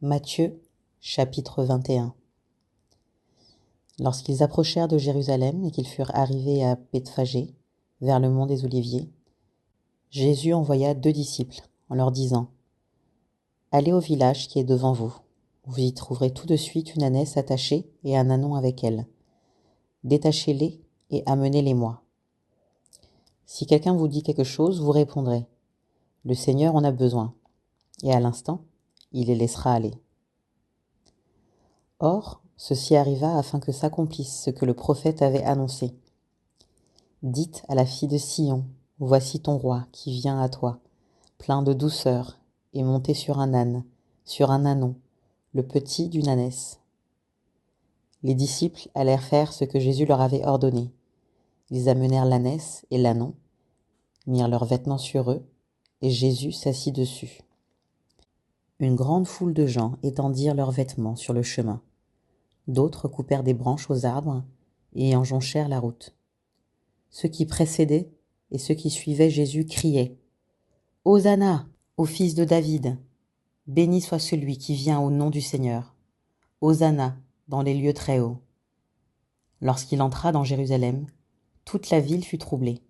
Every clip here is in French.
Matthieu, chapitre 21. Lorsqu'ils approchèrent de Jérusalem et qu'ils furent arrivés à Bethphagée, vers le mont des Oliviers, Jésus envoya 2 disciples, en leur disant : « Allez au village qui est devant vous. Vous y trouverez tout de suite une ânesse attachée et un ânon avec elle. Détachez-les et amenez-les-moi. Si quelqu'un vous dit quelque chose, vous répondrez : Le Seigneur en a besoin. Et à l'instant, il les laissera aller. » Or, ceci arriva afin que s'accomplisse ce que le prophète avait annoncé. Dites à la fille de Sion : Voici ton roi qui vient à toi, plein de douceur, et monté sur un âne, sur un ânon, le petit d'une ânesse. Les disciples allèrent faire ce que Jésus leur avait ordonné. Ils amenèrent l'ânesse et l'ânon, mirent leurs vêtements sur eux, et Jésus s'assit dessus. Une grande foule de gens étendirent leurs vêtements sur le chemin. D'autres coupèrent des branches aux arbres et en jonchèrent la route. Ceux qui précédaient et ceux qui suivaient Jésus criaient : « Hosanna, au fils de David ! Béni soit celui qui vient au nom du Seigneur. Hosanna dans les lieux très hauts. » Lorsqu'il entra dans Jérusalem, toute la ville fut troublée.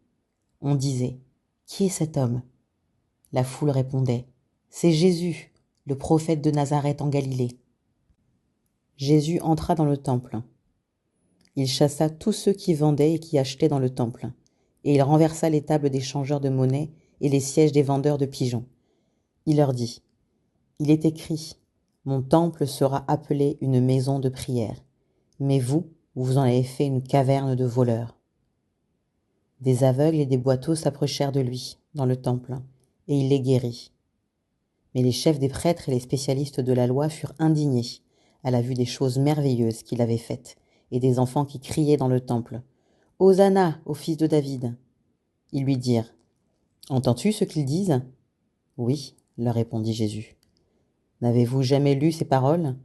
On disait : « Qui est cet homme ?» La foule répondait : « C'est Jésus, le prophète de Nazareth en Galilée. » Jésus entra dans le temple. Il chassa tous ceux qui vendaient et qui achetaient dans le temple, et il renversa les tables des changeurs de monnaie et les sièges des vendeurs de pigeons. Il leur dit : « Il est écrit : Mon temple sera appelé une maison de prière, mais vous, vous en avez fait une caverne de voleurs. » Des aveugles et des boiteux s'approchèrent de lui, dans le temple, et il les guérit. Mais les chefs des prêtres et les spécialistes de la loi furent indignés à la vue des choses merveilleuses qu'il avait faites, et des enfants qui criaient dans le temple : « Hosanna au fils de David !» Ils lui dirent : « Entends-tu ce qu'ils disent ?» ?»« Oui, leur répondit Jésus. »« N'avez-vous jamais lu ces paroles ?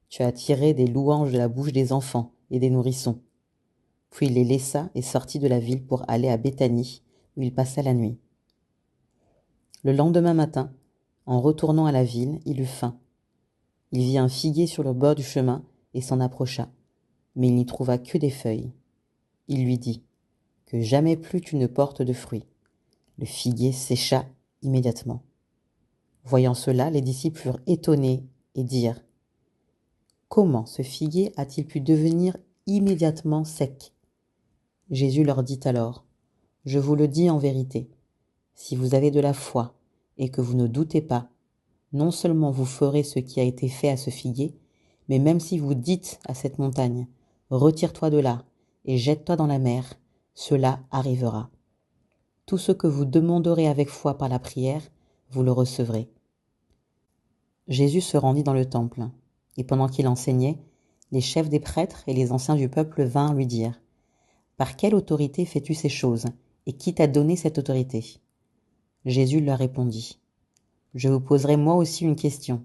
Tu as tiré des louanges de la bouche des enfants et des nourrissons. » Puis il les laissa et sortit de la ville pour aller à Béthanie, où il passa la nuit. Le lendemain matin, en retournant à la ville, il eut faim. Il vit un figuier sur le bord du chemin et s'en approcha, mais il n'y trouva que des feuilles. Il lui dit : « Que jamais plus tu ne portes de fruits. » Le figuier sécha immédiatement. Voyant cela, les disciples furent étonnés et dirent : « Comment ce figuier a-t-il pu devenir immédiatement sec ? » Jésus leur dit alors : « Je vous le dis en vérité, si vous avez de la foi et que vous ne doutez pas, non seulement vous ferez ce qui a été fait à ce figuier, mais même si vous dites à cette montagne : Retire-toi de là et jette-toi dans la mer, cela arrivera. Tout ce que vous demanderez avec foi par la prière, vous le recevrez. » Jésus se rendit dans le temple, et pendant qu'il enseignait, les chefs des prêtres et les anciens du peuple vinrent lui dire : « Par quelle autorité fais-tu ces choses, et qui t'a donné cette autorité ? » Jésus leur répondit : « Je vous poserai moi aussi une question,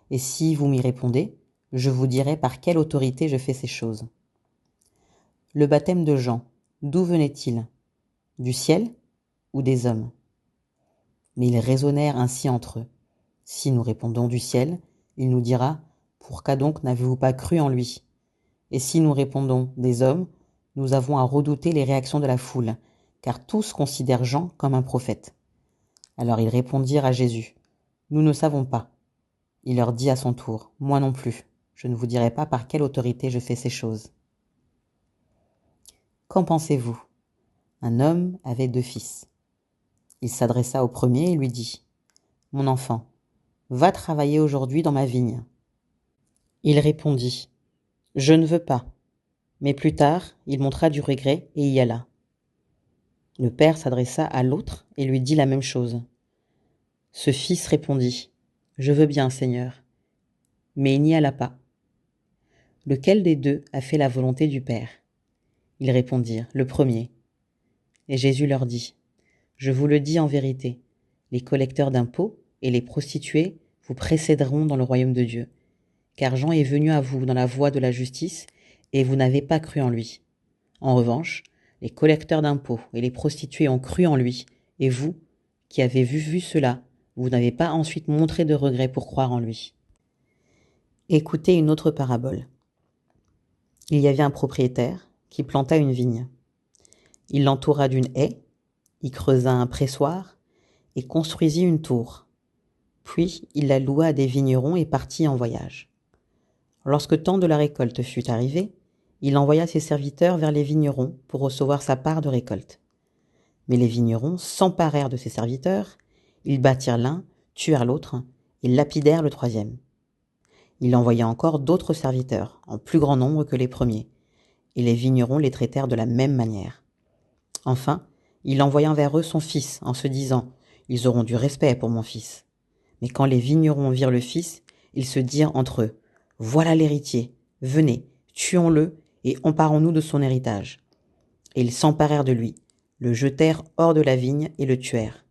et si vous m'y répondez, je vous dirai par quelle autorité je fais ces choses. Le baptême de Jean, d'où venait-il ? Du ciel ou des hommes ? » Mais ils raisonnèrent ainsi entre eux. Si nous répondons du ciel, il nous dira : Pourquoi donc n'avez-vous pas cru en lui ? Et si nous répondons des hommes, nous avons à redouter les réactions de la foule, car tous considèrent Jean comme un prophète. Alors ils répondirent à Jésus : Nous ne savons pas. Il leur dit à son tour : Moi non plus, je ne vous dirai pas par quelle autorité je fais ces choses. Qu'en pensez-vous ? Un homme avait 2 fils. Il s'adressa au premier et lui dit : Mon enfant, va travailler aujourd'hui dans ma vigne. Il répondit : Je ne veux pas. Mais plus tard, il montra du regret et y alla. Le père s'adressa à l'autre et lui dit la même chose. Ce fils répondit : Je veux bien, Seigneur. Mais il n'y alla pas. Lequel des 2 a fait la volonté du Père ? Ils répondirent : Le premier. Et Jésus leur dit : Je vous le dis en vérité, les collecteurs d'impôts et les prostituées vous précéderont dans le royaume de Dieu. Car Jean est venu à vous dans la voie de la justice, et vous n'avez pas cru en lui. En revanche, les collecteurs d'impôts et les prostituées ont cru en lui, et vous, qui avez vu cela, vous n'avez pas ensuite montré de regret pour croire en lui. Écoutez une autre parabole. Il y avait un propriétaire qui planta une vigne. Il l'entoura d'une haie, y creusa un pressoir et construisit une tour. Puis il la loua à des vignerons et partit en voyage. Lorsque le temps de la récolte fut arrivé, il envoya ses serviteurs vers les vignerons pour recevoir sa part de récolte. Mais les vignerons s'emparèrent de ses serviteurs, ils battirent l'un, tuèrent l'autre et lapidèrent le troisième. Il envoya encore d'autres serviteurs, en plus grand nombre que les premiers, et les vignerons les traitèrent de la même manière. Enfin, il envoya vers eux son fils, en se disant « Ils auront du respect pour mon fils ». Mais quand les vignerons virent le fils, ils se dirent entre eux « Voilà l'héritier, venez, tuons-le et emparons-nous de son héritage. » Et ils s'emparèrent de lui, le jetèrent hors de la vigne et le tuèrent.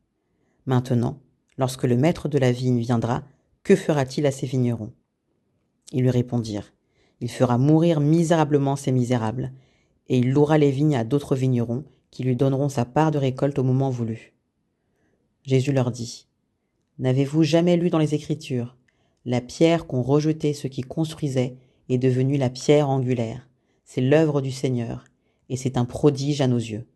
Maintenant, lorsque le maître de la vigne viendra, que fera-t-il à ces vignerons ? Ils lui répondirent « Il fera mourir misérablement ces misérables, et il louera les vignes à d'autres vignerons qui lui donneront sa part de récolte au moment voulu. » Jésus leur dit « N'avez-vous jamais lu dans les Écritures, la pierre qu'ont rejetée ceux qui construisaient est devenue la pierre angulaire. C'est l'œuvre du Seigneur, et c'est un prodige à nos yeux.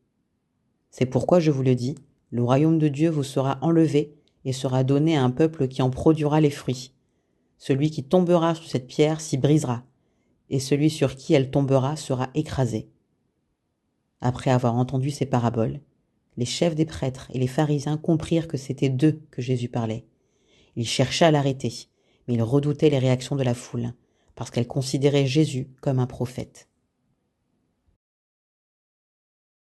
C'est pourquoi je vous le dis, le royaume de Dieu vous sera enlevé et sera donné à un peuple qui en produira les fruits. Celui qui tombera sur cette pierre s'y brisera, et celui sur qui elle tombera sera écrasé. » Après avoir entendu ces paraboles, les chefs des prêtres et les pharisiens comprirent que c'était d'eux que Jésus parlait. Ils cherchaient à l'arrêter, mais ils redoutaient les réactions de la foule, parce qu'elle considérait Jésus comme un prophète.